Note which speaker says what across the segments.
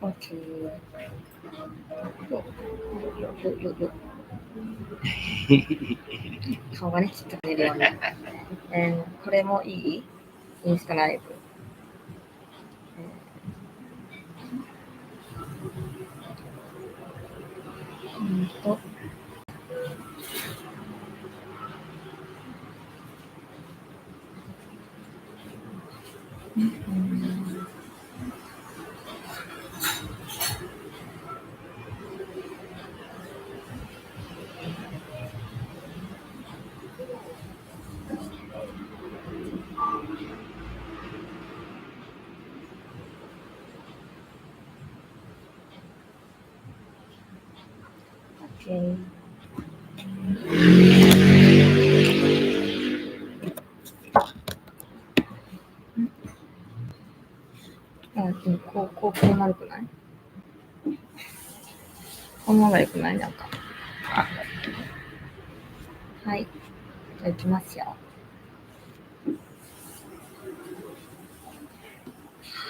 Speaker 1: OK。顔がね、ちょっと見れるように。これもいい？インスタライブ。OK。こうなるくない？このままよくない？なんか。はい。じゃあ行きますよ。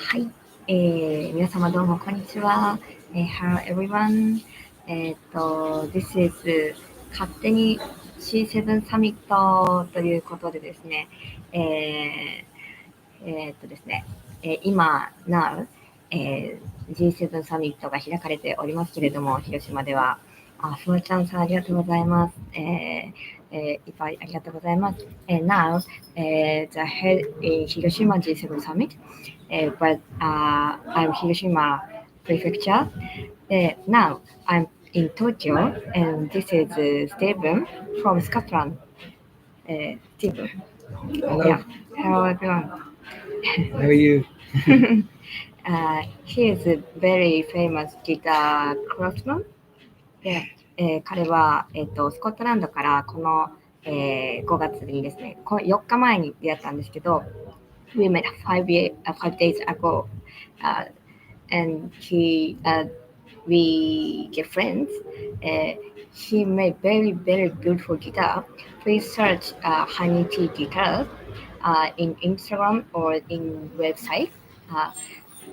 Speaker 1: はい。皆様どうもこんにちは。Hello everyone. This is 勝手に C7 サミットということでですね、ですね、今 now、G7 サミットが開かれておりますけれども、広島では。そのチャンスありがとうございます。いっぱいありがとうございます。Now, the head in Hiroshima G7 summit, but I'm Hiroshima prefecture. Now I'm in Tokyo, and this is Stephen from Scotland. Stephen.
Speaker 2: Hello.
Speaker 1: Yeah. Hello everyone.
Speaker 2: How are you?
Speaker 1: He is a very famous guitar craftsman. で、彼は、スコットランドからこの、5月にですね、4日前に出会ったんですけど、We met 5 days ago, and we get friends. He made very, very beautiful guitar. Please search Honey Tea Guitars in Instagram or in website.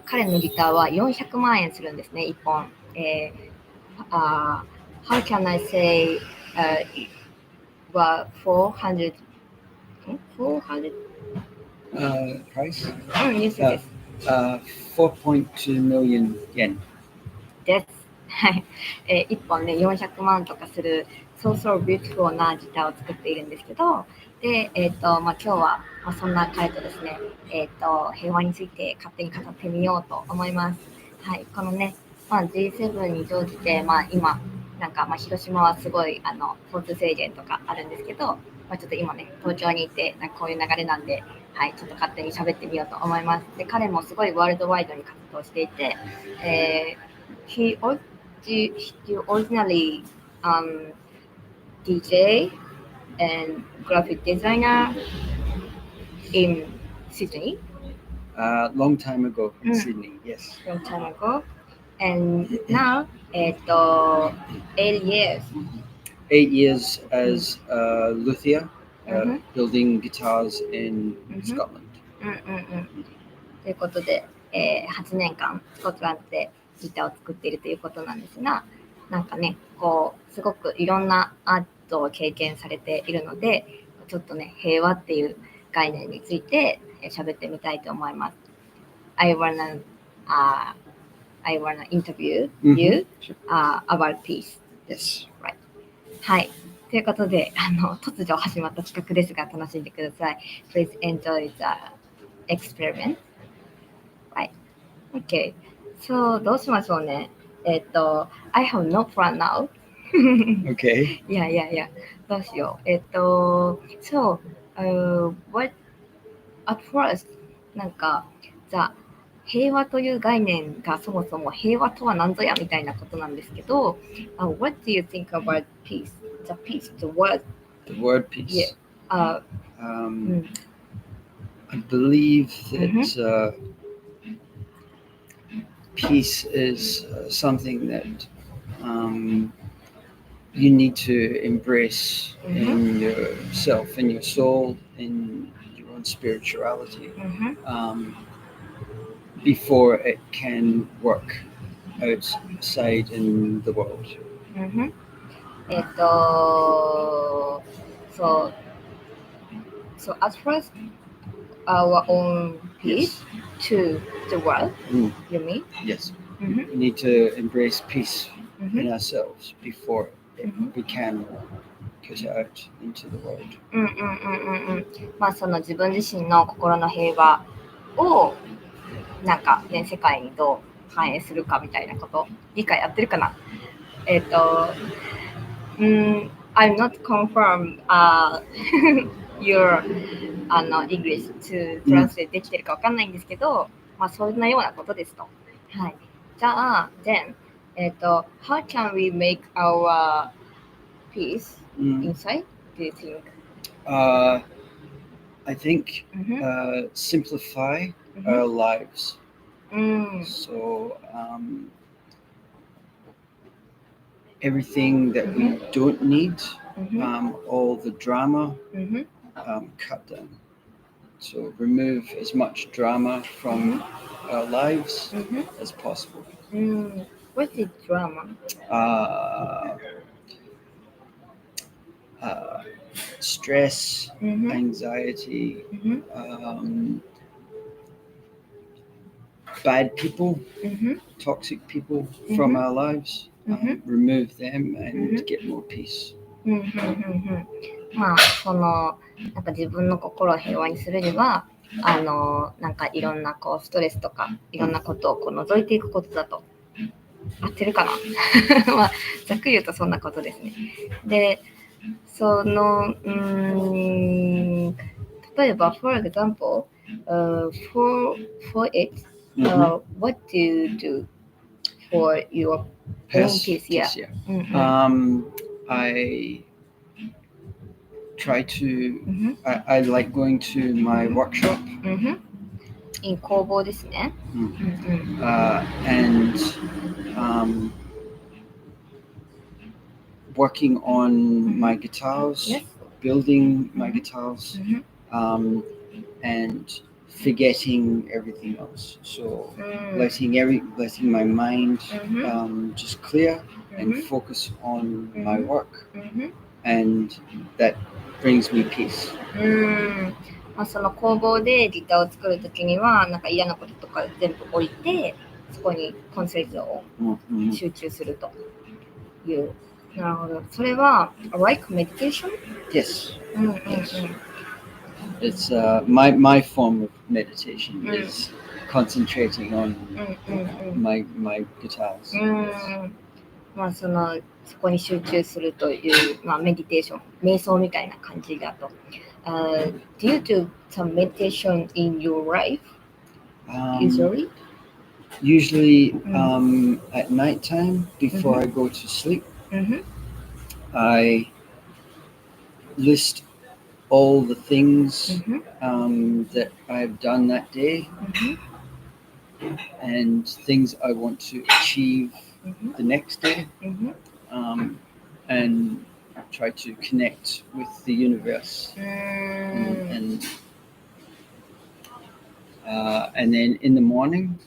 Speaker 1: 彼のギターは400万円するんですね、1本。How can I say $400?
Speaker 2: Price?
Speaker 1: Yes, yes.
Speaker 2: 4.2 million yen.
Speaker 1: です。はい。1本ね、400万とかする、そうビューティフルなギターを作っているんですけど、で、今日は、そんな彼とですね、平和について勝手に語ってみようと思います。はい。このね、G7 に乗じて、今、なんか広島はすごい交通制限とかあるんですけど、ちょっと今ね、東京にいて、なんかこういう流れなんで、はい、ちょっと勝手に喋ってみようと思います。で、彼もすごいワールドワイドに活動していて、he originally DJ and graphic designer in Sydney.
Speaker 2: Long time ago in Sydney, yes.
Speaker 1: Long time ago. And now, 8 years.
Speaker 2: 8 years as a luthier, building guitars in Scotland.
Speaker 1: ということで、8年間スコットランドでギターを作っているということなんですが、なんかね、こうすごくいろんなアートを経験されているので、ちょっとね、平和っていう概念について喋ってみたいと思います。I wanna interview you about peace.
Speaker 2: Yes.
Speaker 1: Right. はい。ということで、突如始まった企画ですが、楽しんでください。Please enjoy the experiment. Right. Okay. So, どうしましょうね。I have no plan now.
Speaker 2: Okay.
Speaker 1: Yeah. どうしよう。So, what at first, なんか、じゃあ、平和という概念がそもそも平和とは何ぞやみたいなことなんですけど、What do you think about peace? The peace, the word.
Speaker 2: The word peace.
Speaker 1: Yeah.
Speaker 2: I believe that peace is something that you need to embrace in yourself, in your soul, in your own spirituality, before it can work outside in the world.
Speaker 1: So as first our own peace to the world, you mean?
Speaker 2: Yes. We need to embrace peace in ourselves before we can put it out into the world.
Speaker 1: まあその自分自身の心の平和をなんか全世界にどう反映するかみたいなこと理解やってるかな。I'm not confirm your English to translate できてるかわかんないんですけど、まあそんなようなことですと。はい。じゃあ、then how can we make our peace inside? Do you think?
Speaker 2: I think simplify our lives. So everything that we don't need, all the drama, cut down. So remove as much drama from our lives as possible.
Speaker 1: What is drama?
Speaker 2: Stress, anxiety, bad people, toxic people from our lives. Remove them and get more peace.
Speaker 1: まあそのなんか自分の心を平和にするにはなんかいろんなこうストレスとかいろんなことをこう除いていくことだと。合ってるかなまあざっくり言うとそんなことですね。でその例えば for example for it what do you do for your own peace?
Speaker 2: I try to I like going to my workshop
Speaker 1: in 工房ですね。
Speaker 2: and working on my guitars, building my guitars, and forgetting everything else. So letting my mind just clear and focus on my work, and that brings me peace.
Speaker 1: まあ、その工房でギターを作るときにはなんか嫌なこととか全部置いてそこにコンセントを集中するという。なるほど。それは like meditation?
Speaker 2: Yes. It's my form of meditation is concentrating on my guitars.
Speaker 1: まあそこに集中するというまあメディテーション、瞑想みたいな感じだと。Do you do some meditation in your life usually?
Speaker 2: Usually at night time before I go to sleep, I list all the things that I've done that day and things I want to achieve the next day, and try to connect with the universe, and then in the morning,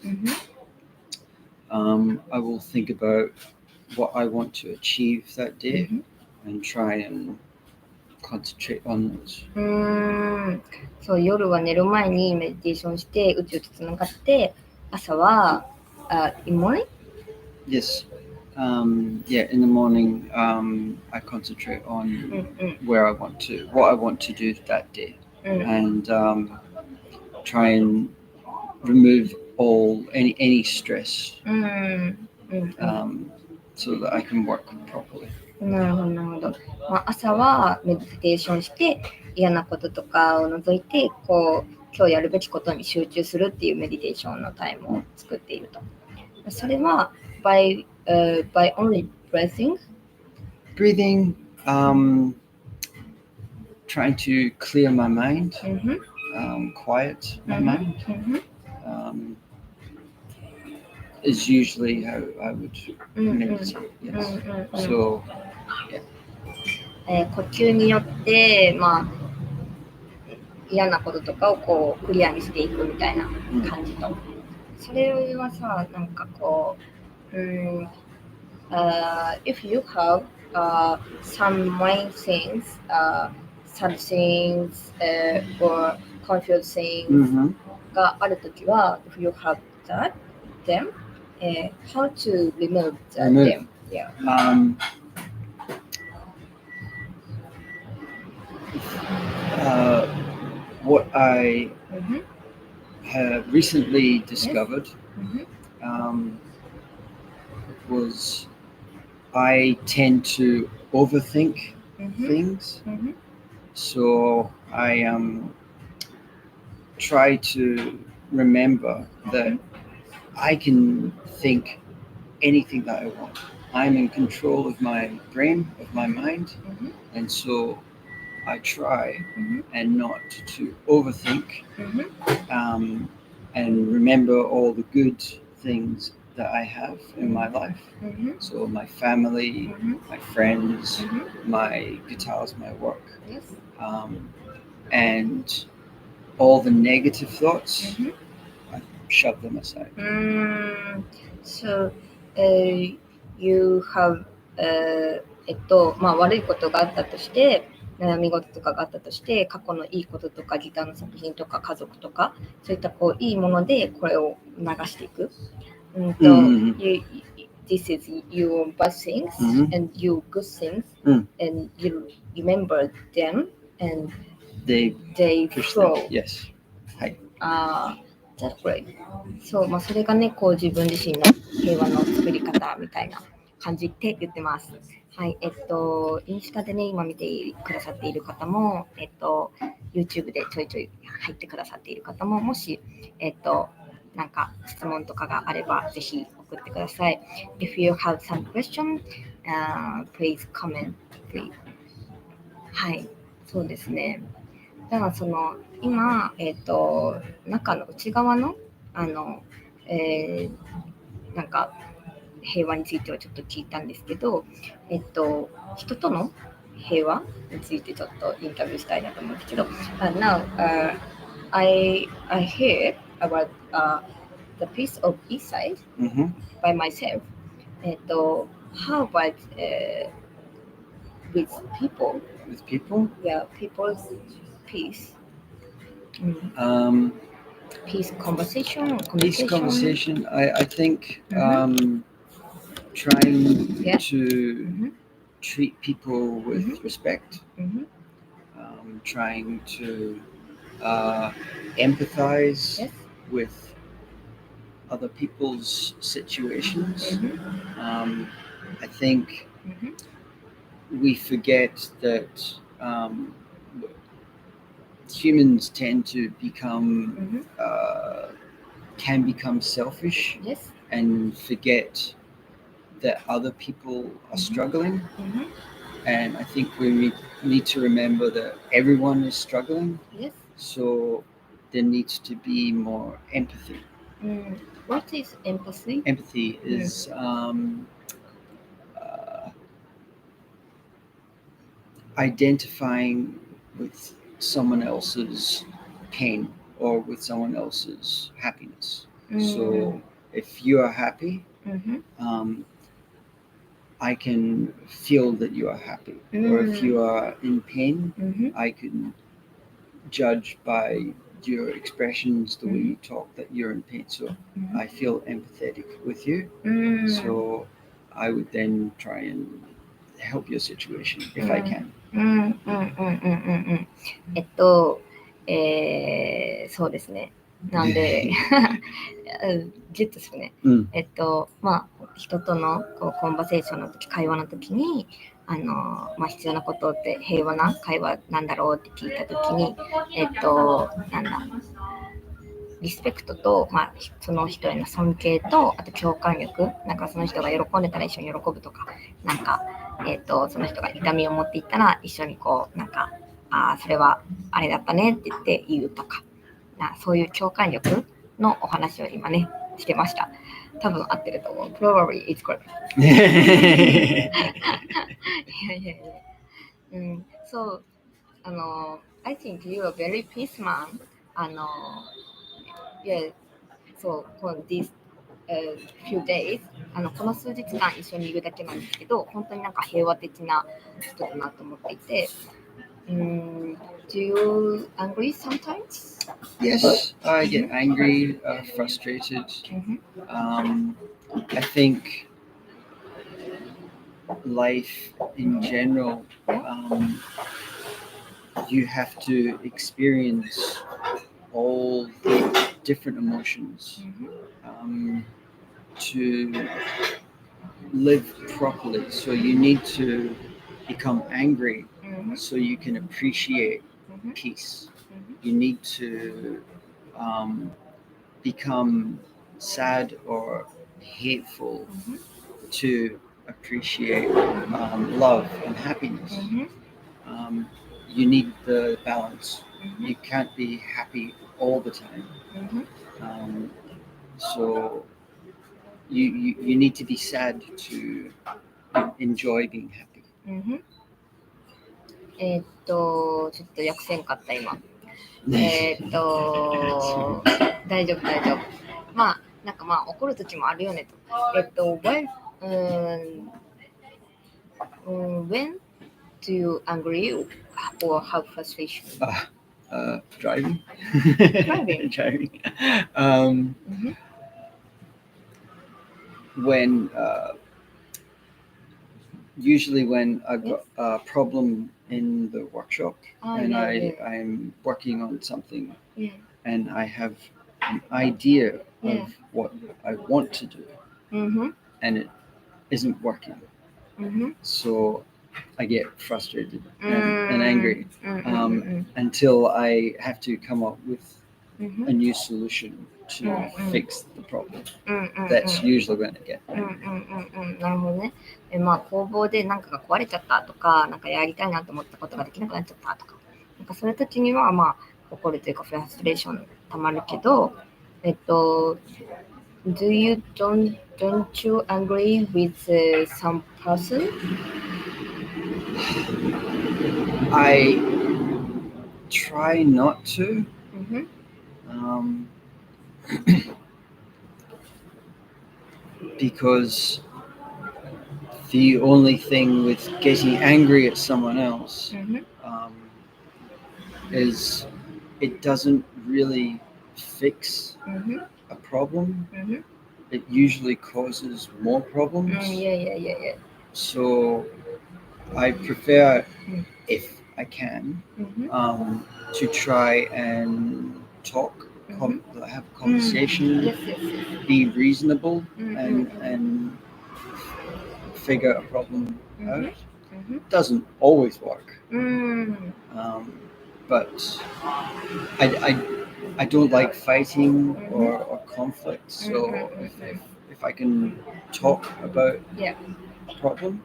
Speaker 2: I will think about what I want to achieve that day and try and concentrate on those.
Speaker 1: そう、夜は寝る前にメディテーションして宇宙とつながって朝はin morning?
Speaker 2: Yes. Yeah, in the morning, I concentrate on what I want to do that day, and try and remove any stress, so that I can work properly.
Speaker 1: なるほど、なるほど。まあ、朝はメディテーションして嫌なこととかを除いてこう今日やるべきことに集中するっていうメディテーションのタイムを作っていると。それはby only breathing,
Speaker 2: trying to clear my mind, quiet my mind, is usually how I would meditate. Yes. So,
Speaker 1: yeah. 呼吸によってまあ嫌なこととかをこうクリアにしていくみたいな感じと。それはさなんかこう If you have some mind things, sad things, or confused things があるときは、if you have them, how to remove them? Yeah.
Speaker 2: What I have recently discovered was I tend to overthink things. So I try to remember that I can think anything that I want. I'm in control of my brain, of my mind, and so I try and not to overthink and remember all the good things that I have in my life. So my family, my friends, my guitars, my work, and all the negative thoughts, I shove them aside.
Speaker 1: So you have 悪いことがあったとして、悩み事とかがあったとして、過去のいいこととかギターの作品とか家族とか、そういったいいものでこれを流していく。This is your bad things and your good things, and you remember them and they flow.
Speaker 2: Yes. はい。
Speaker 1: That's great. そう、それがね、自分自身の平和の作り方みたいな感じって言ってます。はい、インスタでね、今見てくださっている方も、YouTube でちょいちょい入ってくださっている方も、もし、なんか質問とかがあれば、ぜひ送ってください。If you have some question, please comment, please. はい、そうですね。だから今、中の内側の、なんか、平和についてはちょっと聞いたんですけど、人との平和についてちょっとインタビューしたいなと思うんですけど、Now, I heard about the piece of Eastside by myself. How about with people?
Speaker 2: With people?
Speaker 1: Yeah, people's peace. Peace conversation.
Speaker 2: Peace conversation. I think trying to treat people with respect, trying to empathize with other people's situations. I think we forget that humans tend to become can become selfish and forget that other people are struggling, and I think we need to remember that everyone is struggling, so there needs to be more empathy.
Speaker 1: What is empathy?
Speaker 2: Empathy is identifying with someone else's pain or with someone else's happiness. So if you are happy, I can feel that you are happy. Or if you are in pain, I can judge by your expressions, the way you talk, that you're in pain. So I feel empathetic with you. So I would then try and help your situation if I can.
Speaker 1: そうですね。なんで、ジェットですね。人とのコンバセーションの時、会話の時に、必要なことって平和な会話なんだろうって聞いた時に、リスペクトと、その人への尊敬と、あと共感力、なんかその人が喜んでたら一緒に喜ぶとか、なんか、その人が痛みを持っていったら一緒になんか、それはあれだったねって言って言うとか、そういう共感力のお話を今ね、してました。多分合ってると思う。Probably it's correct. So, I think you are very peace man. Yeah. So for these few days, この数日間一緒にいるだけなんですけど、本当になんか平和的な人だなと思っていて、Do you angry sometimes?
Speaker 2: Yes, I get angry, frustrated. I think life in general, you have to experience all the different emotions to live properly. So you need to become angry so you can appreciate peace. You need to become sad or hateful to appreciate love and happiness. You need the balance. You can't be happy all the time. So you need to be sad to enjoy being happy.
Speaker 1: ちょっと訳せんかった今。大丈夫。まあなんか怒る時もあるよねと。when do you angry or have frustration?
Speaker 2: Driving. Driving. When usually when I've got a problem in the workshop I'm working on something and I have an idea of what I want to do and it isn't working. So I get frustrated and angry until I have to come up with a new solution to fix the problem. That's usually when I get angry.
Speaker 1: なるほどね。工房で何かが壊れちゃったとか、なんかやりたいなと思ったことができなくなっちゃったとか、なんかそういう時には怒るというかフラストレーションたまるけど、don't you agree with some person?
Speaker 2: I try not to. Because the only thing with getting angry at someone else is it doesn't really fix a problem. It usually causes more problems. So I prefer, if I can, to try and talk, have a conversation, be reasonable, and figure a problem out. Doesn't always work, but I don't like fighting or conflict. So if I can talk about a problem,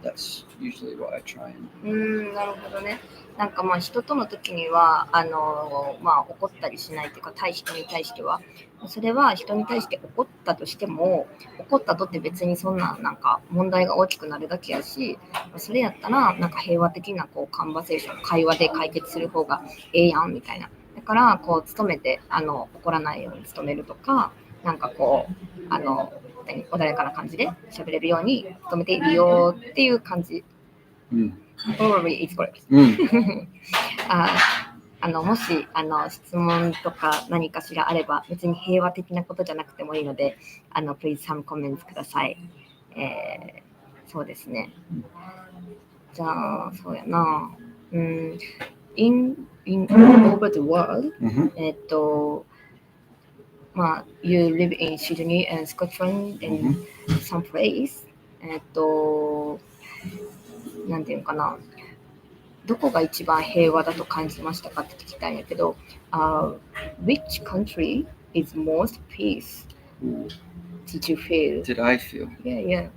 Speaker 2: that's usually what I try and do.
Speaker 1: なるほどね。なんか人との時には怒ったりしないというか、人に対してはそれは人に対して怒ったとしても、怒ったとって別にそんななんか問題が大きくなるだけやし、それやったらなんか平和的なカンバセーション、会話で解決する方がええやんみたいな。だから努めて怒らないように努めるとか、なんか穏やかな感じで喋れるように努めているよっていう感じ。Probably it's correct. もし質問とか何かしらあれば、別に平和的なことじゃなくてもいいので、please some comments ください。そうですね。じゃあそうやな。in all over the world, you live in Sydney and Scotland and some place. なんていうかな、どこが一番平和だと感じましたかって聞きたいんやけど、which country is most peace? Did you feel?
Speaker 2: Did I feel?
Speaker 1: Yeah.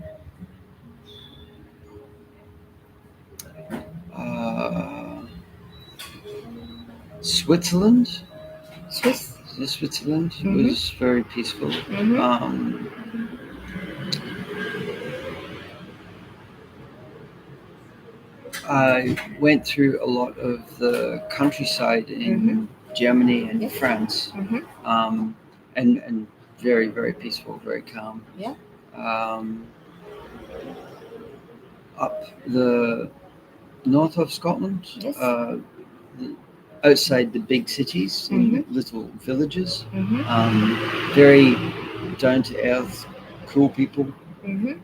Speaker 2: Switzerland.
Speaker 1: Switzerland
Speaker 2: was very peaceful. I went through a lot of the countryside in Germany and France, and very, very peaceful, very calm.
Speaker 1: Yeah.
Speaker 2: up the north of Scotland,
Speaker 1: Yes.
Speaker 2: Outside the big cities, in
Speaker 1: Mhm.
Speaker 2: little villages.
Speaker 1: Mhm.
Speaker 2: Very down to earth, cool people.
Speaker 1: Mhm.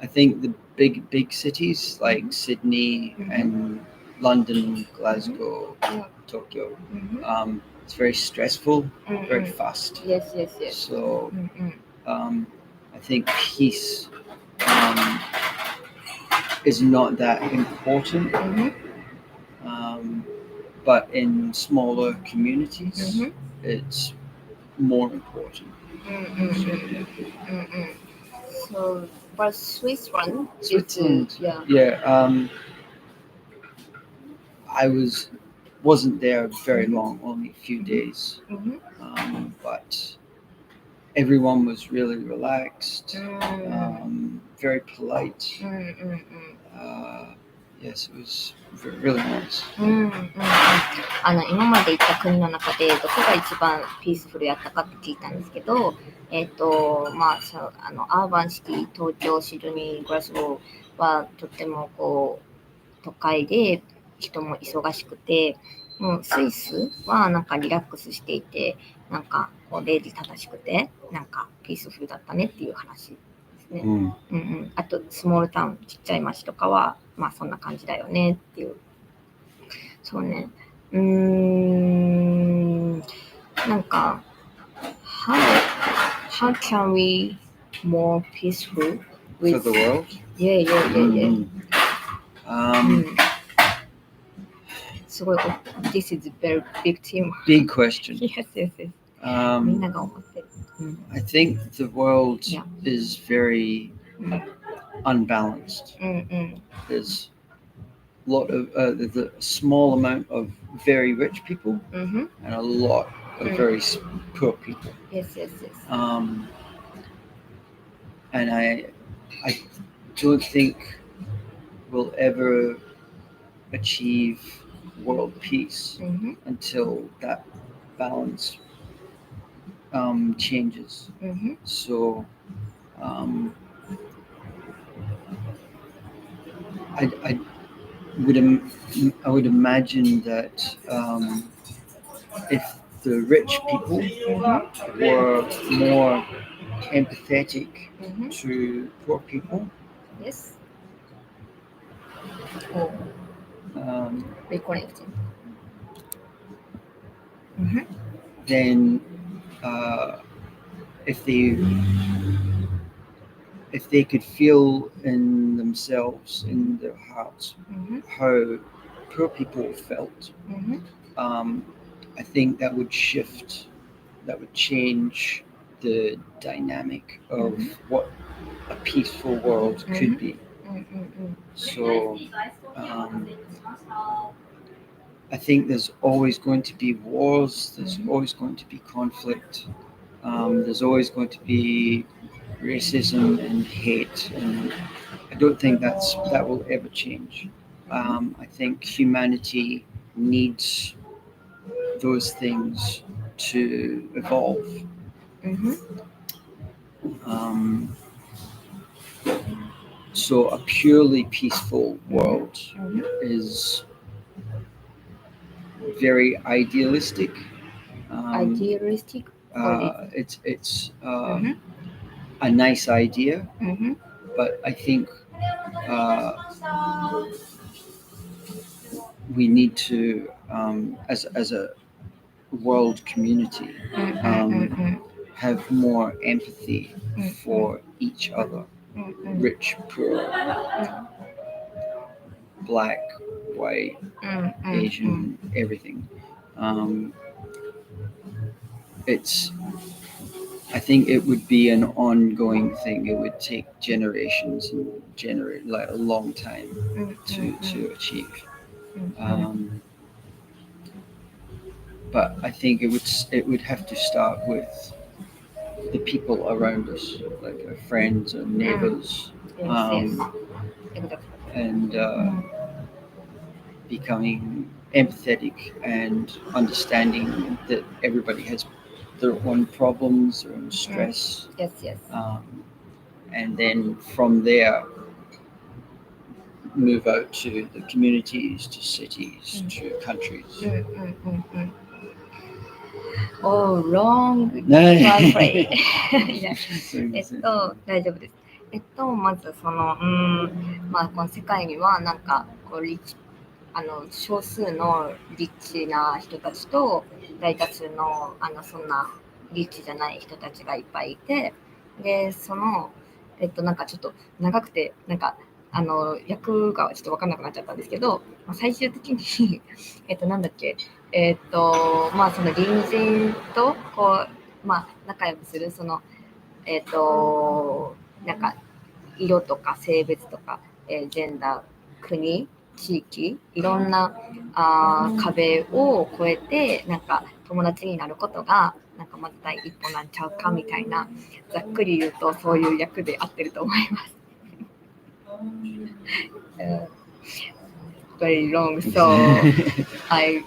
Speaker 2: I think the big cities like Sydney
Speaker 1: Mhm.
Speaker 2: and London, Glasgow,
Speaker 1: Yeah.
Speaker 2: Tokyo,
Speaker 1: Mhm.
Speaker 2: it's very stressful, very
Speaker 1: Mhm.
Speaker 2: fast.
Speaker 1: Yes.
Speaker 2: So
Speaker 1: Mhm.
Speaker 2: I think peace is not that important,
Speaker 1: Mhm.
Speaker 2: but in smaller communities,
Speaker 1: Mhm.
Speaker 2: it's more important.
Speaker 1: So, but Switzerland,
Speaker 2: Switzerland,
Speaker 1: yeah.
Speaker 2: I wasn't there very long, only a few days,
Speaker 1: Mhm.
Speaker 2: but everyone was really relaxed, very polite. Yes, it was really nice.
Speaker 1: 今まで行った国の中でどこが一番ピースフルやったかって聞いたんですけど、アーバンシティ、東京、シドニー、グラスゴーはとってもこう都会で人も忙しくて、もうスイスはなんかリラックスしていて、なんかこう礼儀正しくて、なんかピースフルだったねっていう話ですね。あとスモールタウン、ちっちゃい町とかはまあそんな感じだよねっていう。そうね。なんか how can we more peaceful
Speaker 2: For the world?
Speaker 1: Yeah. すごい This is a very big team.
Speaker 2: Big question.
Speaker 1: Yes. みんなが思ってる。
Speaker 2: I think the world
Speaker 1: Yeah.
Speaker 2: is very unbalanced. There's there's a small amount of very rich people and a lot of very poor people.
Speaker 1: Yes.
Speaker 2: And I don't think we'll ever achieve world peace until that balance changes. So I would imagine that if the rich people were more empathetic to poor people,
Speaker 1: Yes. Reconnecting.
Speaker 2: then if they could feel in themselves, in their hearts, how poor people felt, I think that would shift, that would change the dynamic of what a peaceful world could be. So I think there's always going to be wars, there's always going to be conflict, there's always going to be racism and hate, and I don't think that will ever change. I think humanity needs those things to evolve. So a purely peaceful world is very idealistic.
Speaker 1: Idealistic?
Speaker 2: It's a nice idea, but I think we need to, as a world community, have more empathy for each other, rich, poor, black, white, Asian, everything. I think it would be an ongoing thing. It would take generations and like a long time to achieve. But I think it would have to start with the people around us, like our friends and neighbors, and becoming empathetic and understanding that everybody has their own problems, their own stress.
Speaker 1: Yes, yes.
Speaker 2: And then from there, move out to the communities, to cities, to countries.
Speaker 1: Oh, wrong translate. 大丈夫です。まずその、この世界にはなんかこう少数のリッチな人たちと大多数のそんなリッチじゃない人たちがいっぱいいて、でそのなんかちょっと長くてなんか役がちょっと分かんなくなっちゃったんですけど、最終的になんだっけその隣人とこう仲良くするそのなんか色とか性別とか、ジェンダー、国、地域、いろんな壁を越えてなんか友達になることがなんかまず第一歩なんちゃうかみたいな、ざっくり言うとそういう役で合ってると思います。Very long, so I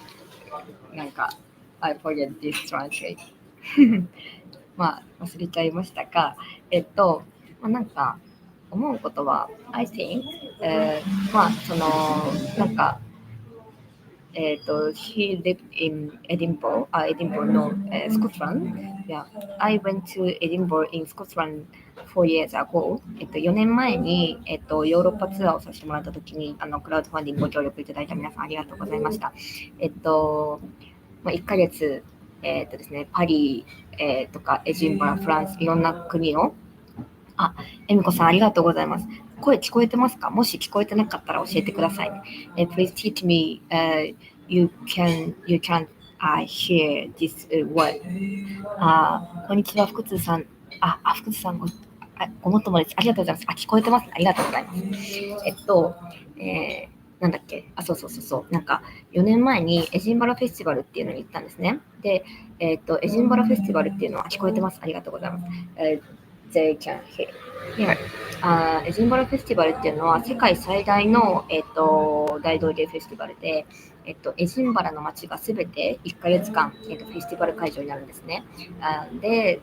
Speaker 1: forget this translate. 忘れちゃいましたが、なんか思うことは I think、そのなんかhe lived in Edinburgh, no, Scotland. Yeah, I went to Edinburgh in Scotland 4 years ago. 4年前に、ヨーロッパツアーをさせてもらったときにクラウドファンディングご協力いただいた皆さんありがとうございました。1ヶ月、ですね、パリ、とかエジンバラ、フランス、いろんな国をエミコさんありがとうございます。声聞こえてますか？もし聞こえてなかったら教えてください。Please teach me, you can hear this word. こんにちは、福津さん。福津さん、ごもっともです。ありがとうございます。聞こえてます。ありがとうございます。なんだっけ？そう。なんか4年前にエジンバラフェスティバルっていうのに行ったんですね。で、エジンバラフェスティバルっていうのは聞こえてます。ありがとうございます。They can hear. Yeah. エジンバラフェスティバルっていうのは世界最大の、大道芸フェスティバルで、エジンバラの街がすべて1ヶ月間、フェスティバル会場になるんですね。で、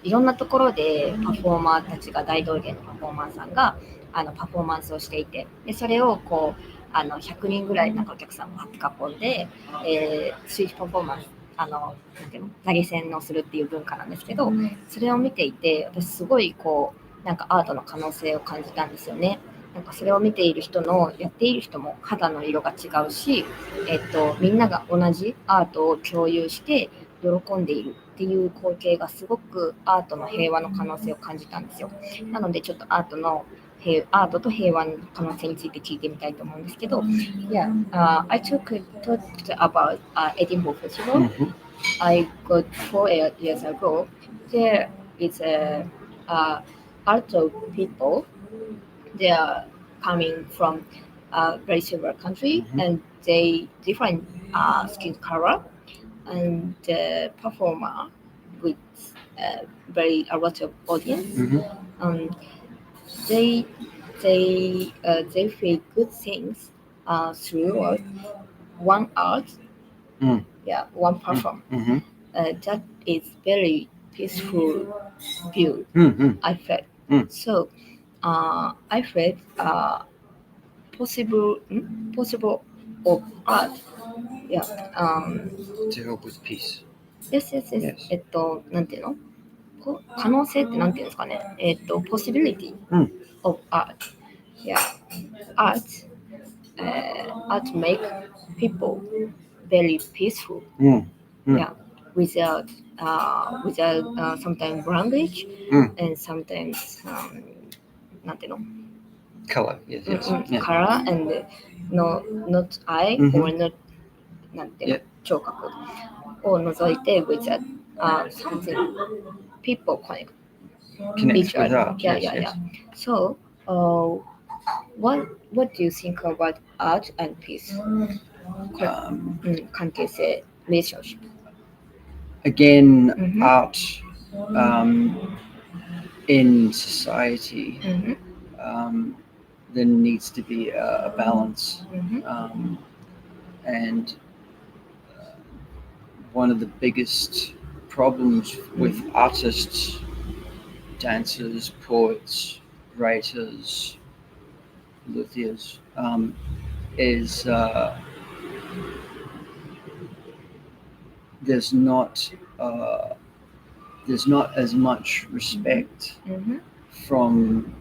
Speaker 1: いろんなところでパフォーマーたちが大道芸のパフォーマーさんがパフォーマンスをしていて、でそれをこう100人ぐらいなんかお客さんが囲んで、スイッチパフォーマンスなんていうの投げ銭をするっていう文化なんですけど、それを見ていて私すごいこうなんかアートの可能性を感じたんですよね。なんかそれを見ている人のやっている人も肌の色が違うし、みんなが同じアートを共有して喜んでいるっていう光景がすごくアートの平和の可能性を感じたんですよ。なのでちょっとアートと平和の可能性について聞いてみたいと思うんですけど、Yeah, I talked about Edinburgh Festival. I got 4 years ago. There is a art of people. They are coming from very several countries, and they different skin color and performer with a lot of audience. They feel good things through one art, one perform. That is very peaceful view. I felt so. I felt possible of art. Yeah.
Speaker 2: To help with peace.
Speaker 1: Yes. なんていうの？可能性ってなんていうんですかね。possibility of art. Yeah. Art make people very peaceful. Yeah. Without sometimes language and sometimes なんていうの
Speaker 2: ？Color, yes.
Speaker 1: Color and not eye or not なんていうの聴覚を除いて with something people connect
Speaker 2: Connect with art.
Speaker 1: Yeah. So, what do you think about art and peace? 関係性 relationship.
Speaker 2: Again, art in society, there needs to be a balance. And one of the biggest problems with artists, dancers, poets, writers, luthiers, is there's not as much respect from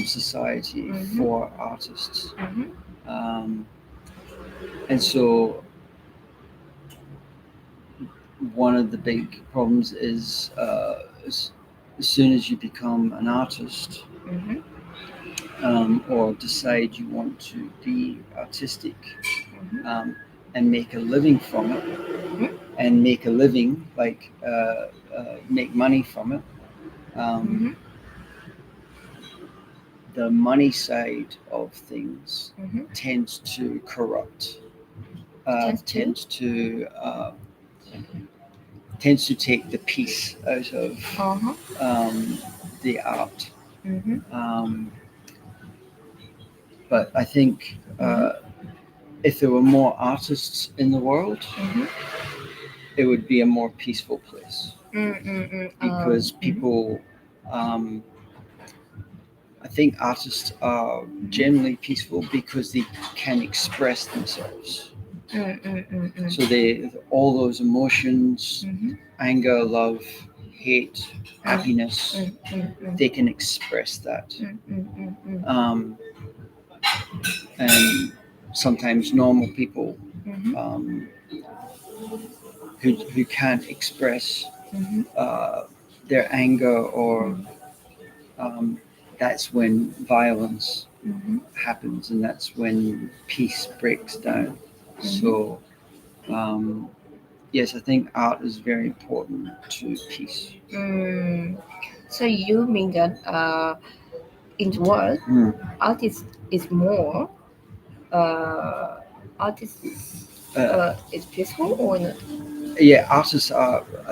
Speaker 2: society for artists, and so one of the big problems is as soon as you become an artist, or decide you want to be artistic, and make a living from it, and make a living, like make money from it, the money side of things tends to corrupt, tends to take the peace out of the art. But I think if there were more artists in the world, it would be a more peaceful place, because people, I think artists are generally peaceful because they can express themselves. So all those emotions, anger, love, hate, happiness, they can express that. And sometimes normal people who can't express their anger, or that's when violence happens, and that's when peace breaks down. So yes, I think art is very important to peace.
Speaker 1: So you mean that in the world, artist is more is peaceful or not?
Speaker 2: Yeah, I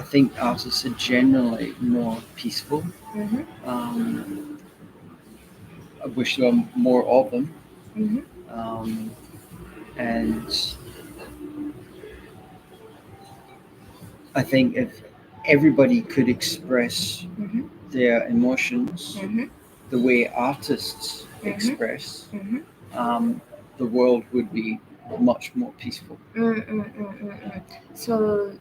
Speaker 2: think artists are generally more peaceful. I wish there were more of them. And I think if everybody could express their emotions the way artists express, the world would be much more peaceful.
Speaker 1: So,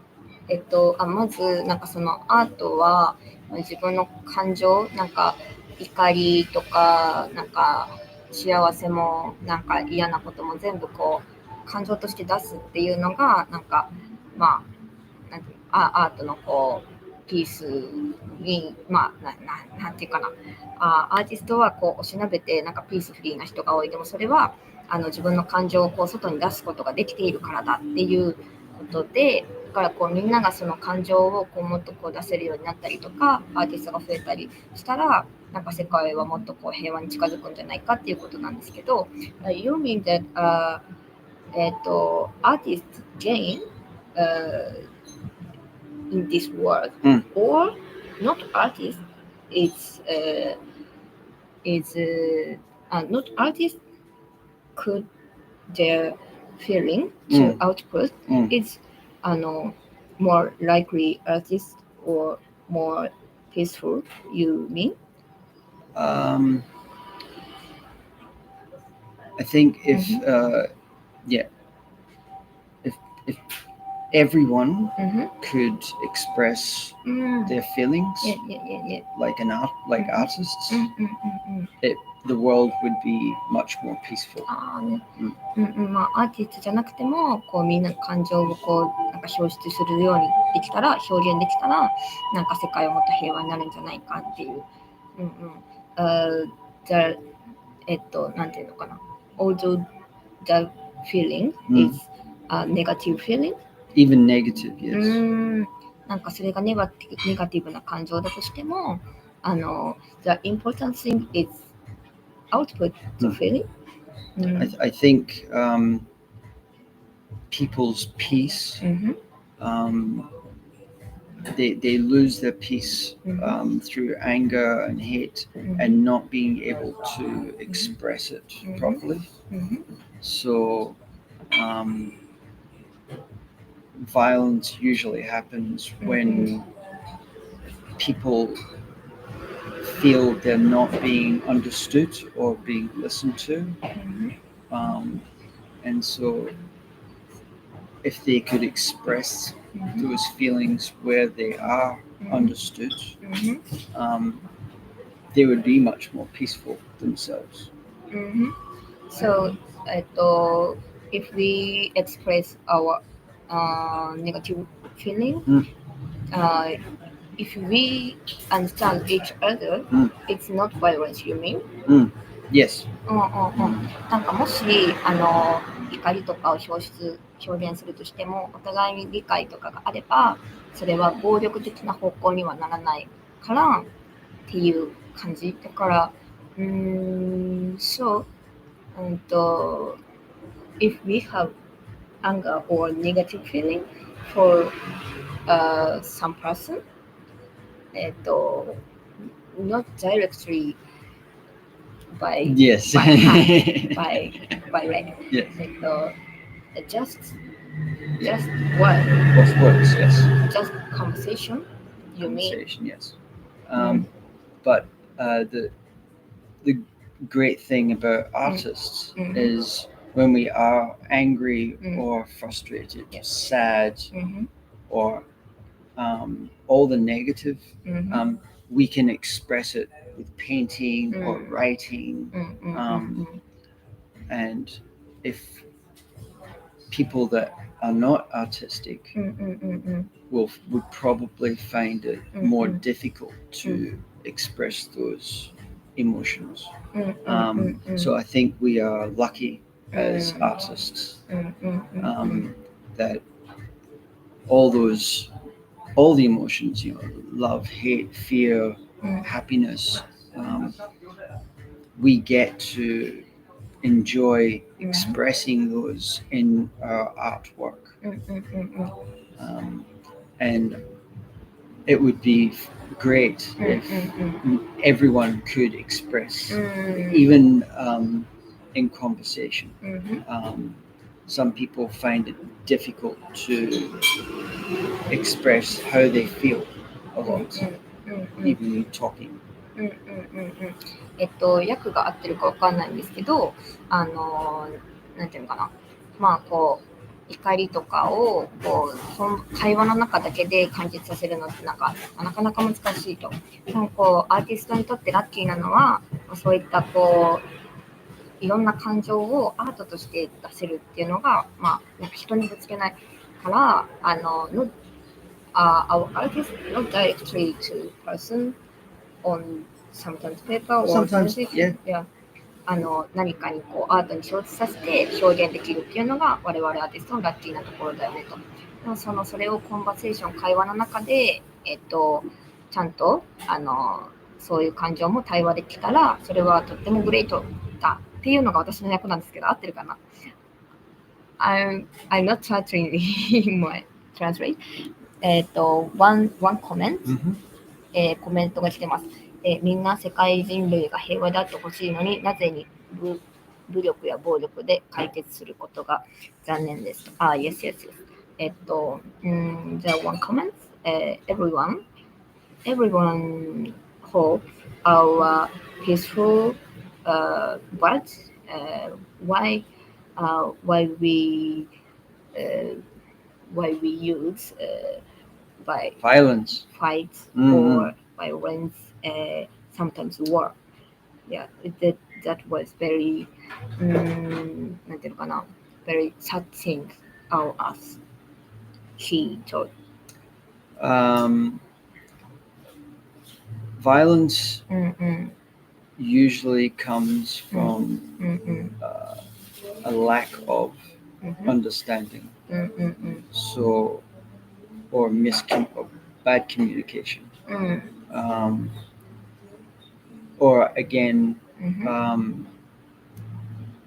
Speaker 1: まずなんかそのアートは自分の感情、なんか怒りとか、なんか幸せもなんか嫌なことも全部こう感情として出すっていうのがなんかまあアートのこうピースになんていうかな、アーティストはこうおしなべてなんかピースフリーな人が多い。でもそれは自分の感情をこう外に出すことができているからだっていうことで、だからこうみんながその感情をこうもっとこう出せるようになったりとか、アーティストが増えたりしたら、なんか世界はもっとこう平和に近づくんじゃないかっていうことなんですけど、You mean that artists gain in this world, or not artists? It's not artists could their feeling to output is more likely artist or more peaceful, you mean?
Speaker 2: I think if if everyone could express their feelings like artists, the world would be much more peaceful.
Speaker 1: アーティストじゃなくてもこうみんな感情をこうなんか表出するようにできたら、表現できたら、なんか世界はもっと平和になるんじゃないかっていう。なんていうのかな。Although the feeling is a negative feeling.
Speaker 2: Even negative, yes.
Speaker 1: なんかそれがネガティブな感情だとしても、the important thing is output the feeling.
Speaker 2: I think people's peace, they lose their peace through anger and hate and not being able to express it properly. So violence usually happens when people feel they're not being understood or being listened to. And so if they could express those feelings where they are understood, they would be much more peaceful themselves.
Speaker 1: So, if we express our negative feeling, if we understand each other, it's not violence, you mean?
Speaker 2: Yes.
Speaker 1: なんかもし怒りとかを表現するとしても、お互いに理解とかがあれば、それは暴力的な方向にはならないからっていう感じだから、so if we have anger or negative feeling for some person, not directly by
Speaker 2: Yes.
Speaker 1: by leg.
Speaker 2: Yes.
Speaker 1: Just
Speaker 2: words, yes.
Speaker 1: Just conversation. You mean?
Speaker 2: Conversation, yes. But the great thing about artists is when we are angry or frustrated, sad, or all the negative, we can express it with painting or writing. And if people that are not artistic would probably find it more difficult to express those emotions. So I think we are lucky as artists that all the emotions, love, hate, fear, happiness, we get to enjoy expressing those in our artwork. And it would be great if everyone could express, even in conversation. Some people find it difficult to express how they feel a lot, even talking.
Speaker 1: 訳が合ってるかわかんないんですけど、なんていうのかな、怒りとかを会話の中だけで完結させるのってなかなか難しいと。でもアーティストにとってラッキーなのは、そういったいろんな感情をアートとして出せるっていうのが、なんか人にぶつけないから、our artist not directly to person on sometimes paper or
Speaker 2: Sometimes,
Speaker 1: music, yeah. 何かにアートに承知させて表現できるっていうのが我々アーティストのラッキーなところだよねと。でもそれをコンバセーション会話の中で、ちゃんとそういう感情も対話できたらそれはとってもグレートだっていうのが私の役なんですけど、合ってるかな？ I'm not translate. One comment、コメントが来てます。みんな世界人類が平和であってほしいのになぜに武力や暴力で解決することが残念です。Yes. The one comment, everyone hope our peaceful but why we use by
Speaker 2: Violence.
Speaker 1: Fights or violence, sometimes war. Yeah, that was very, なんていうのかな, very sad thing of us. He told.
Speaker 2: Violence usually comes from a lack of understanding. So, or bad communication. Or again,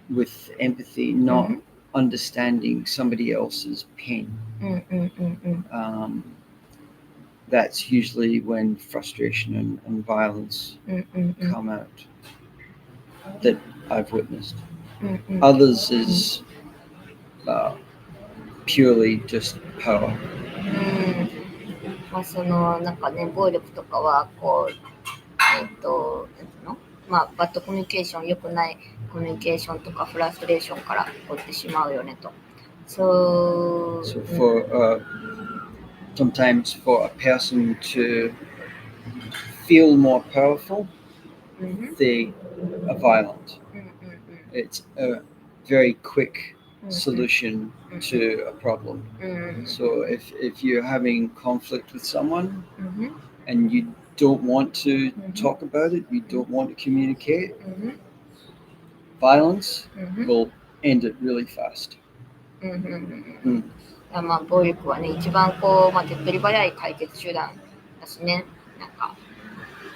Speaker 2: with empathy, not understanding somebody else's pain. That's usually when frustration and violence come out that I've witnessed. Others is purely just power.
Speaker 1: まあそのなんかね、暴力とかはこうなんていうの、まあバッドコミュニケーション、良くないコミュニケーションとかフラストレーションから起こってしまうよねと。So
Speaker 2: for sometimes for a person to feel more powerful, they are violent. It's a very quick solution to a problem. So if you're having conflict with someone and you don't want to talk about it, you don't want to communicate, violence will end it really fast.
Speaker 1: まあ暴力はね、一番こう、まあ、手っ取り早い解決手段だしね、なんか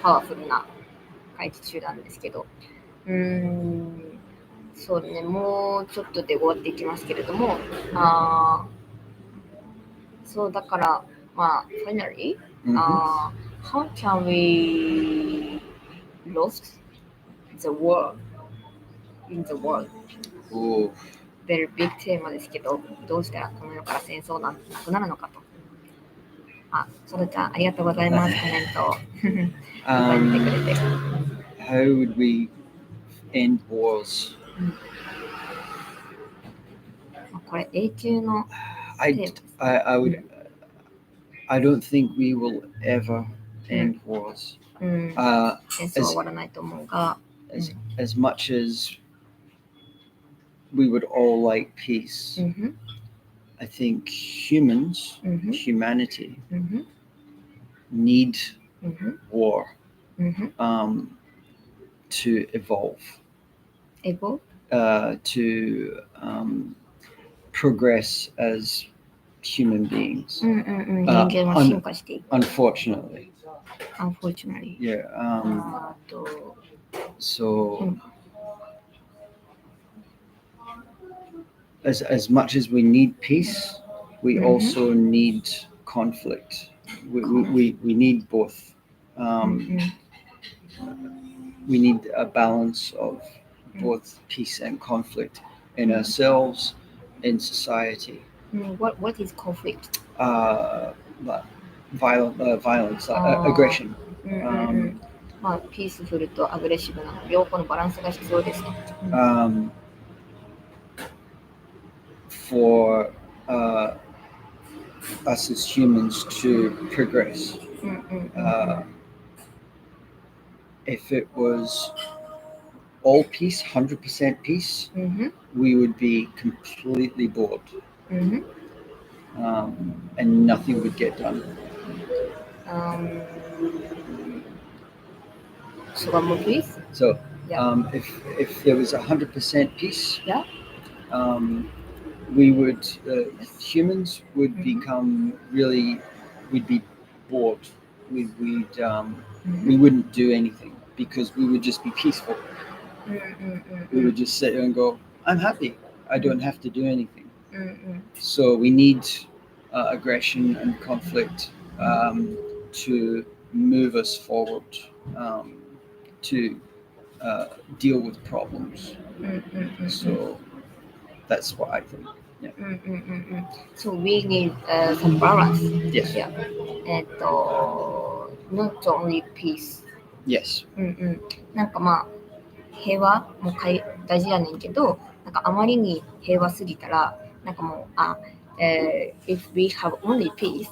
Speaker 1: パワフルな解決手段ですけど、そうね、もうちょっとで終わっていきますけれども、そうだから、まあ、finally, how can we lost the war in the world? Very big テーマですけど、どうしたらこの世から戦争なんてなくなるのかと。ソラちゃん、ありがとうございます、コメントを言ってくれて。
Speaker 2: How would we end wars?
Speaker 1: これ永久のテーマ。
Speaker 2: I don't think we will ever end wars.
Speaker 1: 戦争は終わらないと思うが、
Speaker 2: as much as we would all like peace, I think humans, humanity, need war to evolve, to progress as human beings.
Speaker 1: 人間は進化していく。
Speaker 2: Unfortunately.
Speaker 1: Yeah.
Speaker 2: So as much as we need peace, we also need conflict. We need both. We need a balance of both peace and conflict in ourselves, in society.
Speaker 1: What is conflict?
Speaker 2: Violence, aggression.
Speaker 1: まあ、ピースフルとアグレッシブな両方のバランスが必要ですね。
Speaker 2: For us as humans to progress. If it was all peace, 100% peace, we would be completely bored. And nothing would get done.
Speaker 1: So one more please.
Speaker 2: So if there was 100% peace, we would humans would become really, we'd be bored. We wouldn't do anything because we would just be peaceful. We would just sit there and go, I'm happy. I don't have to do anything. So we need aggression and conflict to move us forward, to deal with problems. So that's what I think. Yeah.
Speaker 1: So we need some balance.
Speaker 2: Yes.
Speaker 1: Yeah. Not only peace.
Speaker 2: Yes.
Speaker 1: なんかまあ平和も大事やねんけど、なんかあまりに平和すぎたら、なんかもうif we have only peace,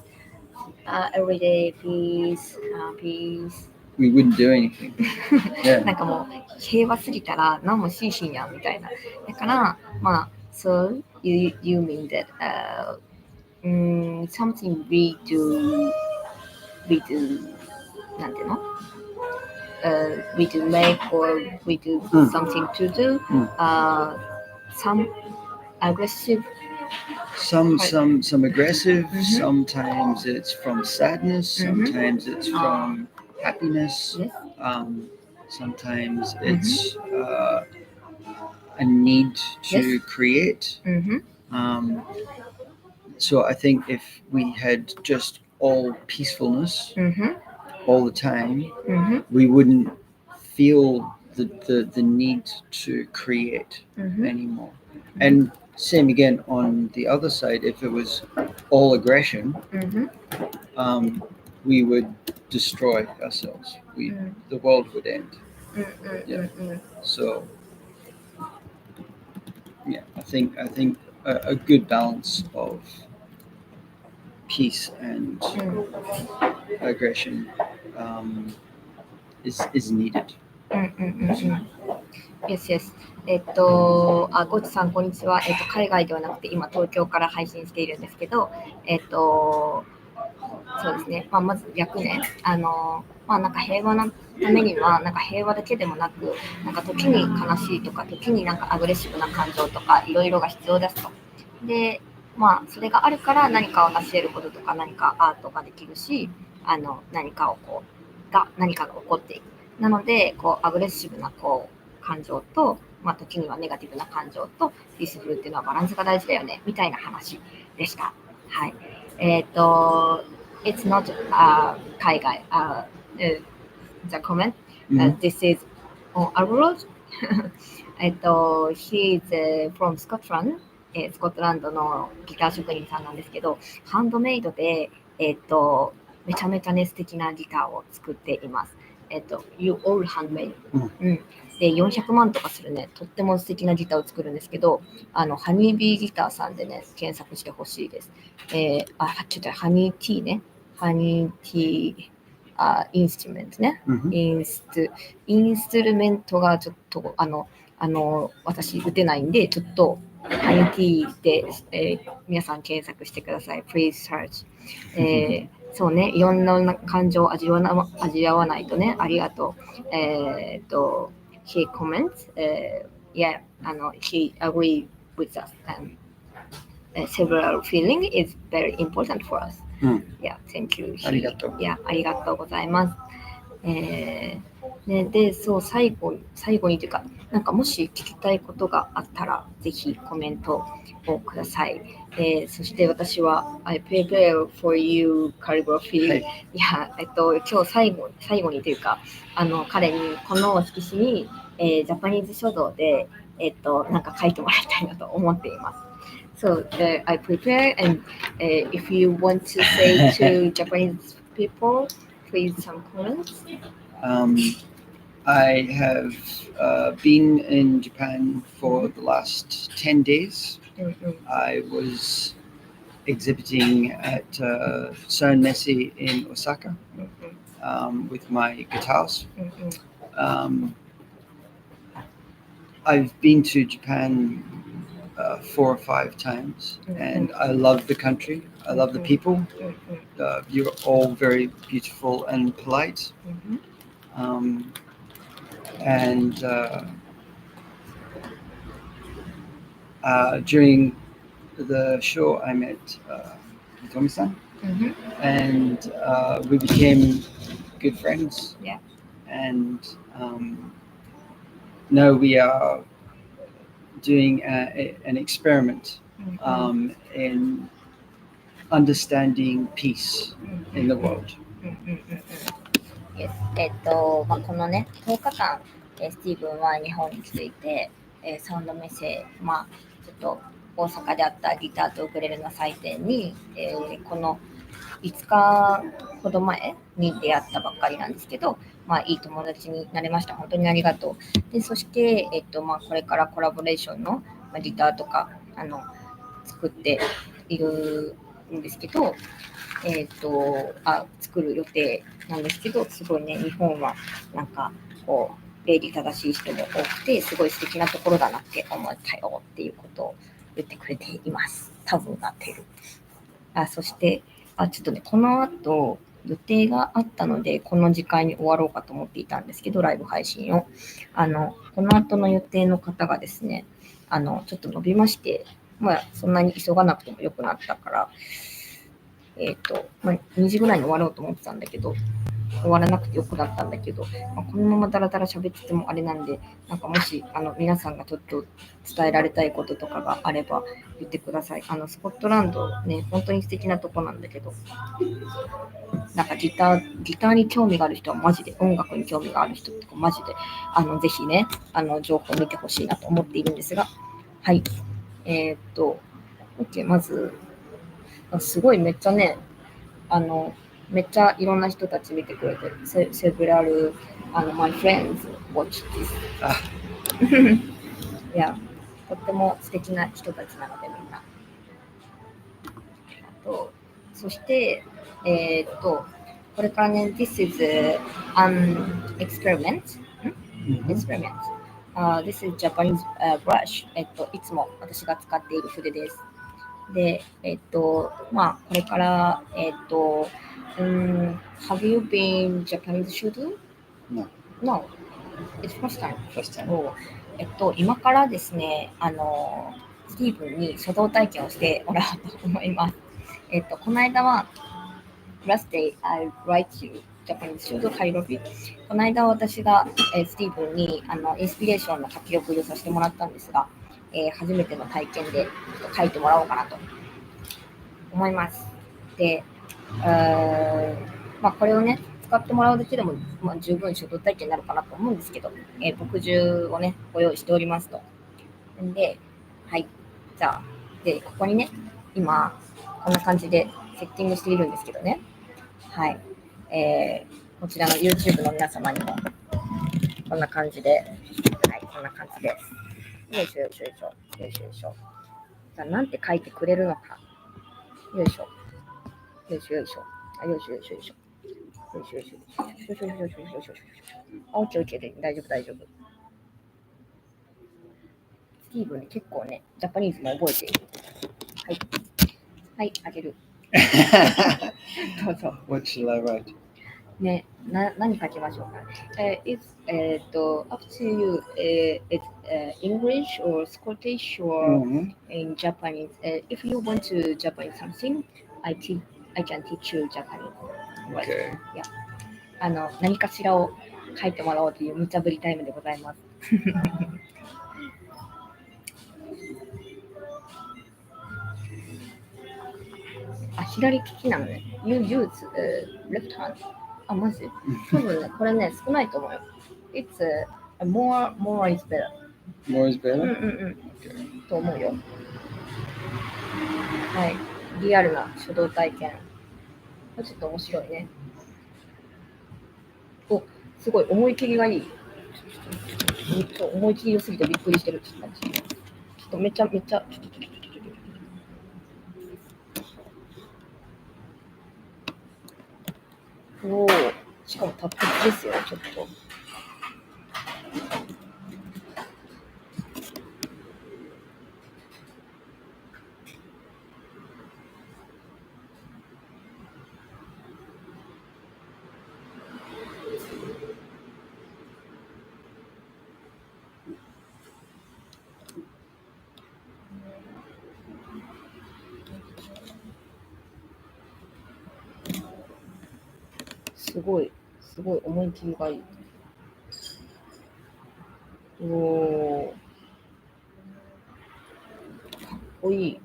Speaker 1: every day peace, peace.
Speaker 2: We wouldn't do anything. Yeah.
Speaker 1: なんかもう平和すぎたら何もしんしんやんみたいな。だからまあ so you mean that something we do なんていうの？we do make or we do something to do some aggressive.
Speaker 2: Some aggressive. Sometimes it's from sadness. Sometimes it's from happiness.
Speaker 1: Yes.
Speaker 2: Sometimes it's a need to create. So I think if we had just all peacefulness all the time, we wouldn't feel the need to create anymore. And same again on the other side. If it was all aggression, we would destroy ourselves. The world would end. So, yeah, I think a good balance of peace and aggression is needed.
Speaker 1: Yes, yes. ゴチさん、こんにちは。海外ではなくて、今、東京から配信しているんですけど、そうですね。まず逆ね。なんか平和のためには、なんか平和だけでもなく、なんか時に悲しいとか、時になんかアグレッシブな感情とか、いろいろが必要ですと。で、それがあるから何かを成し得ることとか、何かアートができるし、何かが起こっていく。なので、アグレッシブな感情と、時にはネガティブな感情とピースフルっていうのはバランスが大事だよねみたいな話でした。はい。It's not 海外、the comment. This is abroad. He is from Scotland. スコットランドのギター職人さんなんですけど、ハンドメイドでめちゃめちゃね素敵なギターを作っています。You all handmade、で400万とかするねとっても素敵なギターを作るんですけど、ハニービーギターさんでね検索してほしいです。ハニーティーね、ハニーティーインストゥルメントね、インストゥルメントがちょっと私打てないんでちょっとハニーティーで、皆さん検索してください。Please search。そうね、いろんな感情を味わわないとね、ありがとう。He comments, yeah, he agreed with us. Several feeling is very important for us. Yeah, thank you.
Speaker 2: ありがとう。
Speaker 1: Yeah, ありがとうございます。で、そう最後にというか、なんかもし聞きたいことがあったら、ぜひコメントをください。そして私は、I prepare for you calligraphy、はい、いや、今日最後にというか、彼にこの色紙に、ジャパニーズ書道で、なんか書いてもらいたいなと思っています。So, I prepare and if you want to say to Japanese people, please some comments.
Speaker 2: I have been in Japan for the last 10 days. I was exhibiting at CERN Messi in Osaka with my guitars. I've been to Japan 4 or 5 times, and I love the country. I love the people. You're all very beautiful and polite. And during the show, I met Hitomi-san, and we became good friends.
Speaker 1: Yeah.
Speaker 2: And now we are doing an experiment in understanding peace in the world.
Speaker 1: Yes. このね、10日間、スティーブンは日本について、サウンドメッセージ、ちょっと大阪であったギターとウクレレの祭典に、この5日ほど前に出会ったばっかりなんですけど、いい友達になれました。本当にありがとう。で、そして、これからコラボレーションのギターとか作っているんですけど、作る予定なんですけど、すごいね、日本はなんか礼儀正しい人も多くて、すごい素敵なところだなって思ったよっていうことを言ってくれています。多分なってる。そしてちょっとね、この後予定があったので、この時間に終わろうかと思っていたんですけど、ライブ配信を。この後の予定の方がですね、ちょっと伸びまして、そんなに急がなくてもよくなったから、2時ぐらいに終わろうと思ってたんだけど、終わらなくてよくなったんだけど、このままダラダラ喋っててもあれなんで、なんかもし皆さんがちょっと伝えられたいこととかがあれば言ってください。スコットランドね、本当に素敵なとこなんだけど、なんかギターに興味がある人はマジで、音楽に興味がある人とかマジでぜひね情報を見てほしいなと思っているんですが、はい。OK、まず、すごいめっちゃね、めっちゃいろんな人たち見てくれてる。several my friends watch this. いや、とっても素敵な人たちなのでみんな。そして、これからね、This is an experiment. This is Japanese brush. いつも私が使っている筆です。で、これから、Have you been Japanese shooting? No. It's first time. 今からですね、スティーブンに書道体験をしてもらおうと思います。この間は、Last day I write you Japanese shooting calligraphy. この間私が、スティーブンにインスピレーションの書き送りをさせてもらったんですが、初めての体験で書いてもらおうかなと思います。で、これをね、使ってもらうだけでも、十分書道体験になるかなと思うんですけど、墨汁をね、ご用意しておりますと。で、はい。じゃあ、で、ここにね、今、こんな感じでセッティングしているんですけどね。はい。こちらの YouTube の皆様にも、こんな感じで、はい、こんな感じです。よいしょよいしょよいしょ。よいしょよいしょ。じゃあ、なんて書いてくれるのか。よいしょ。よいしょよいしょ。よいしょよいしょよいしょ。よいしょよいしょよいしょよいしょよいしょよいしょよいしょよいしょ。オッケーオッケーで大丈夫大丈夫。スティーブンね、結構ね、ジャパニーズも覚えている。はい。はい、あげる。どうぞ。
Speaker 2: What shall I write?
Speaker 1: ね、何書きましょうか。It's up to you. It's English or Scottish or in Japanese. If you want to Japanese something, I can teach you Japanese.
Speaker 2: Okay.
Speaker 1: Yeah. 何かしらを書いてもらおうという無茶ぶりタイムでございます。左利きなのね。You use left hand. マジ？多分ね、これね、少ないと思うよ。It's more is better.
Speaker 2: More is better?
Speaker 1: Okay. と思うよ。はい。リアルな書道体験。ちょっと面白いね。すごい思い切りがいい。思い切り良すぎてびっくりしてる。ちょっとめちゃめちゃ。しかも達筆ですよ、ちょっと。すごい思い切りがいい。かっこいい。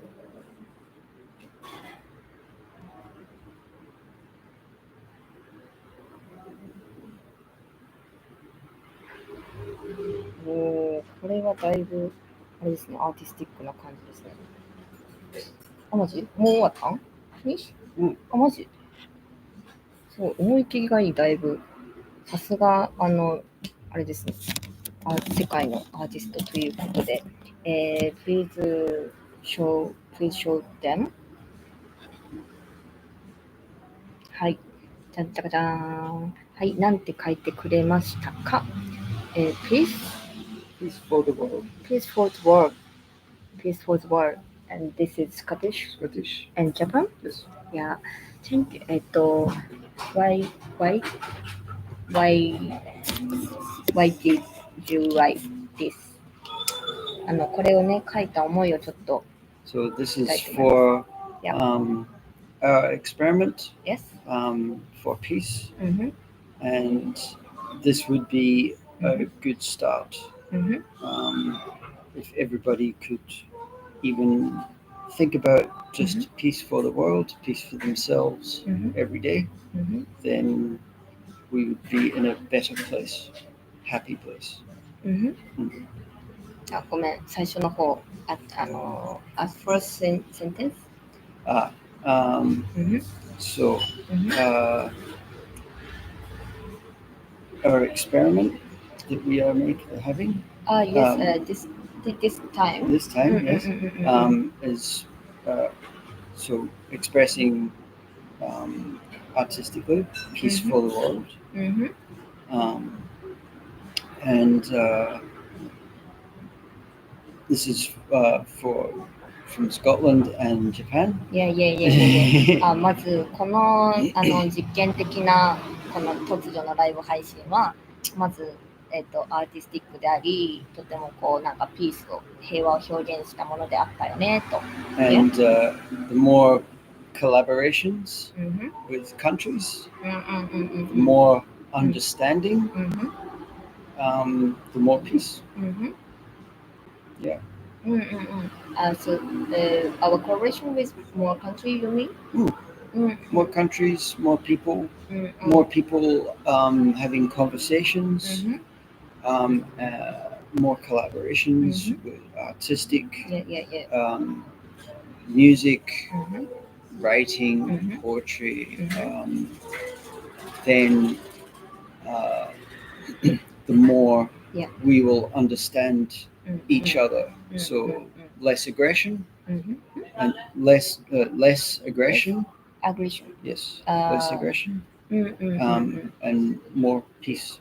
Speaker 1: これはだいぶあれですね、アーティスティックな感じですね。マジ？もう終わったん？フィニッシュ？マジ？すごい思い切りがいい、だいぶ。さすがあれですね。世界のアーティストということで、please show them. はい。じゃんじゃかじゃーん。はい。なんて書いてくれましたか？Peace
Speaker 2: for the world.
Speaker 1: Peace for the world. Peace for the world. And this is Scottish. And Japan?
Speaker 2: Yes.
Speaker 1: Yeah. Thank you. Why did you write this? これをね、書いた思いをちょっと。
Speaker 2: So this is for our experiment.
Speaker 1: Yes.
Speaker 2: For peace. And this would be a good start. If everybody could even think about just peace for the world, peace for themselves every day, then we would be in a better place, happy place.
Speaker 1: あ、ごめん、最初の方、at first sentence?
Speaker 2: So, our experiment that we are having.
Speaker 1: Yes, this time.
Speaker 2: This time, yes, is so expressing artistically, peaceful world, and this is from Scotland and Japan.
Speaker 1: Yeah. まずこの実験的なこの突如のライブ配信はまずアーティスティックであり、とてもこうなんかピースと平和を表現したものであったよねと。
Speaker 2: And the more collaborations with countries, the more understanding, the more peace. Yeah.
Speaker 1: So our collaboration with more countries, you mean?
Speaker 2: More countries, more people, more people having conversations, more collaborations with artistic, music, writing, poetry. Then the more we will understand each other. So less aggression and less aggression.
Speaker 1: Aggression.
Speaker 2: Yes, less aggression and more peace.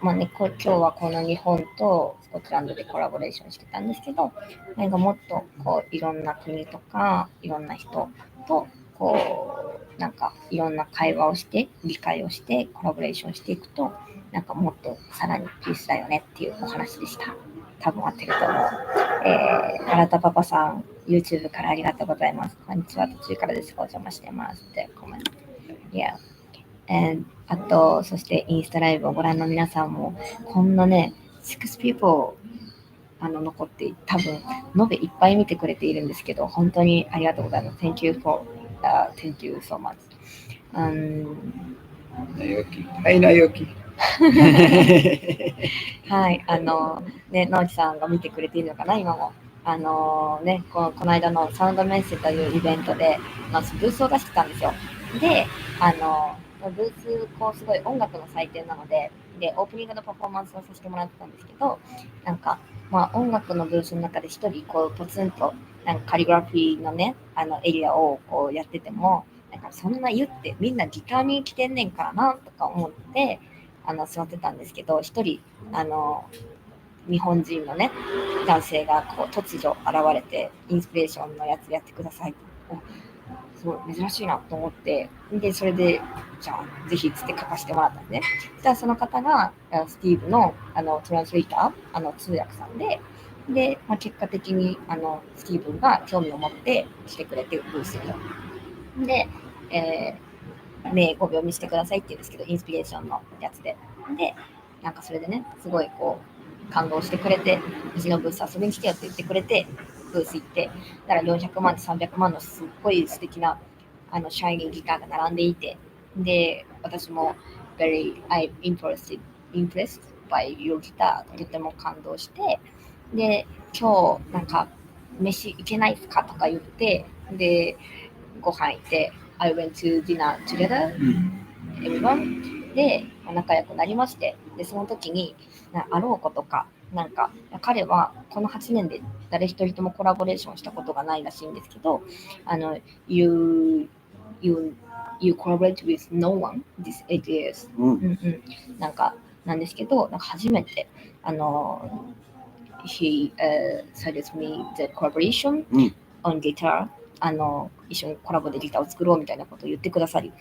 Speaker 1: まあね、今日はこの日本とスコットランドでコラボレーションしてたんですけど、なんかもっとこういろんな国とかいろんな人とこうなんかいろんな会話をして理解をしてコラボレーションしていくとなんかもっとさらにピースだよねっていうお話でした。多分合ってると思う。原田パパさん、YouTube からありがとうございます。こんにちは、途中からです。お邪魔してますってコメント。あと、そしてインスタライブをご覧の皆さんも、こんなね、6 people 残って多分延べいっぱい見てくれているんですけど、本当にありがとうございます。Thank you so much.
Speaker 2: ナヨキ。
Speaker 1: はい、ね、直樹さんが見てくれているのかな、今も。ね、この間のサウンドメッセというイベントで、ブースを出してたんですよ。で、ブース、こうすごい音楽の祭典なので、オープニングのパフォーマンスをさせてもらってたんですけど、なんか、まあ、音楽のブースの中で一人こうポツンとなんかカリグラフィーのねエリアをこうやっててもなんかそんな言ってみんなギターに来てんねんからなとか思って座ってたんですけど、一人日本人のね男性がこう突如現れてインスピレーションのやつやってください。すごい珍しいなと思って、でそれでじゃあぜひつって書かせてもらったんで、じゃあその方がスティーブのトランスレーター通訳さんで、まあ、結果的にスティーブンが興味を持って来てくれてブースにで、目5秒見せてくださいって言うんですけど、インスピレーションのやつでなんかそれでねすごいこう感動してくれて、うちのブース遊びに来てよって言ってくれてブース行って、だから400万と300万のすっごい素敵なシャイニーギターが並んでいて、で私も I'm impressed by your guitar とても感動して、で今日なんか飯行けないですかとか言って、でご飯行って I went to dinner together everyone で仲良くなりまして、でその時にあろうことかなんか彼はこの8年で誰一人ともコラボレーションしたことがないらしいんですけど、You collaborate with no one these 8 years、なんですけど、なんか初めてhe suggested me the collaboration on guitar、一緒にコラボでギターを作ろうみたいなことを言ってくださり、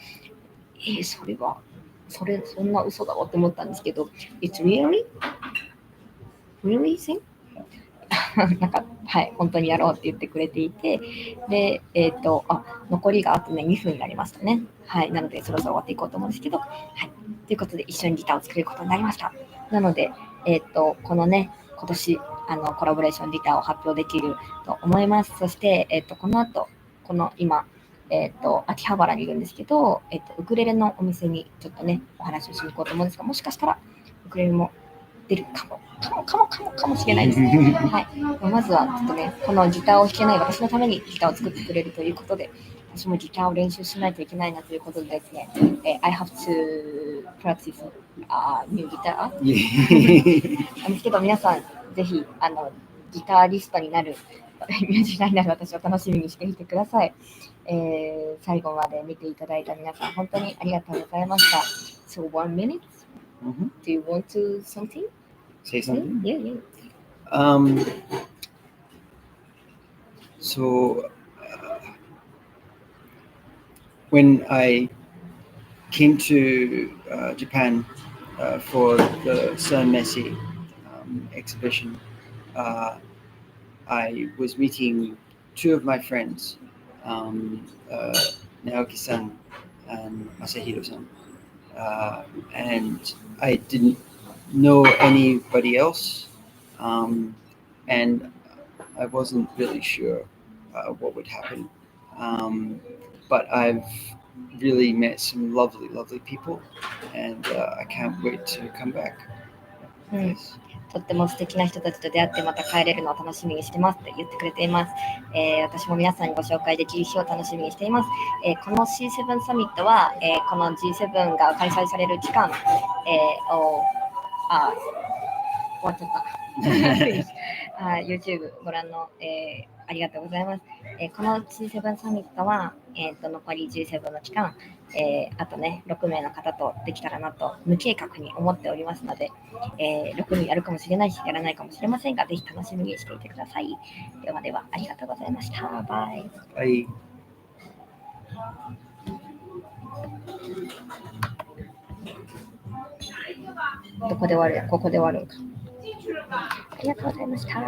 Speaker 1: そんな嘘だろって思ったんですけど、It's really thing? なんかはい本当にやろうって言ってくれていて、で残りがあとね2分になりましたね。はい、なのでそろそろ終わっていこうと思うんですけど、はい、ということで一緒にギターを作ることになりました。なのでこのね今年コラボレーションギターを発表できると思います。そしてこの後この今秋葉原にいるんですけど、ウクレレのお店にちょっとねお話をしに行こうと思うんですが、もしかしたらウクレレも出るかもしれないですね。はい。まずはちょっとね、このギターを弾けない私のためにギターを作ってくれるということで、私もギターを練習しないといけないなということでですね、I have to practice new guitar なんですけど、皆さんぜひギタリストになるミュージシャンになる私を楽しみにしていてください。最後まで見ていただいた皆さん本当にありがとうございました。So 1 minute? Do you want to something?
Speaker 2: Say something?
Speaker 1: Yeah.
Speaker 2: So when I came to Japan for the Sun Messi exhibition, I was meeting two of my friends, Naoki-san and Masahiro-san, and I didn't know anybody else, and I wasn't really sure what would happen, but I've really met some lovely people, and I can't wait to come back. Yes.
Speaker 1: とっても素敵な人たちと出会ってまた帰れるのを楽しみにしてますって言ってくれています。私も皆さんにご紹介できる日を楽しみにしています。この C7 サミットは、この G7 が開催される期間、終わっちゃった。YouTube ご覧の、ありがとうございます。この G7 サミットは、残り G7 の期間、あとね、6名の方とできたらなと無計画に思っておりますので、6人やるかもしれないし、やらないかもしれませんが、ぜひ楽しみにしていてください。ではでは、ありがとうございました。バイ。
Speaker 2: Bye.
Speaker 1: どこで終わる？ここで終わるんか。ありがとうございました。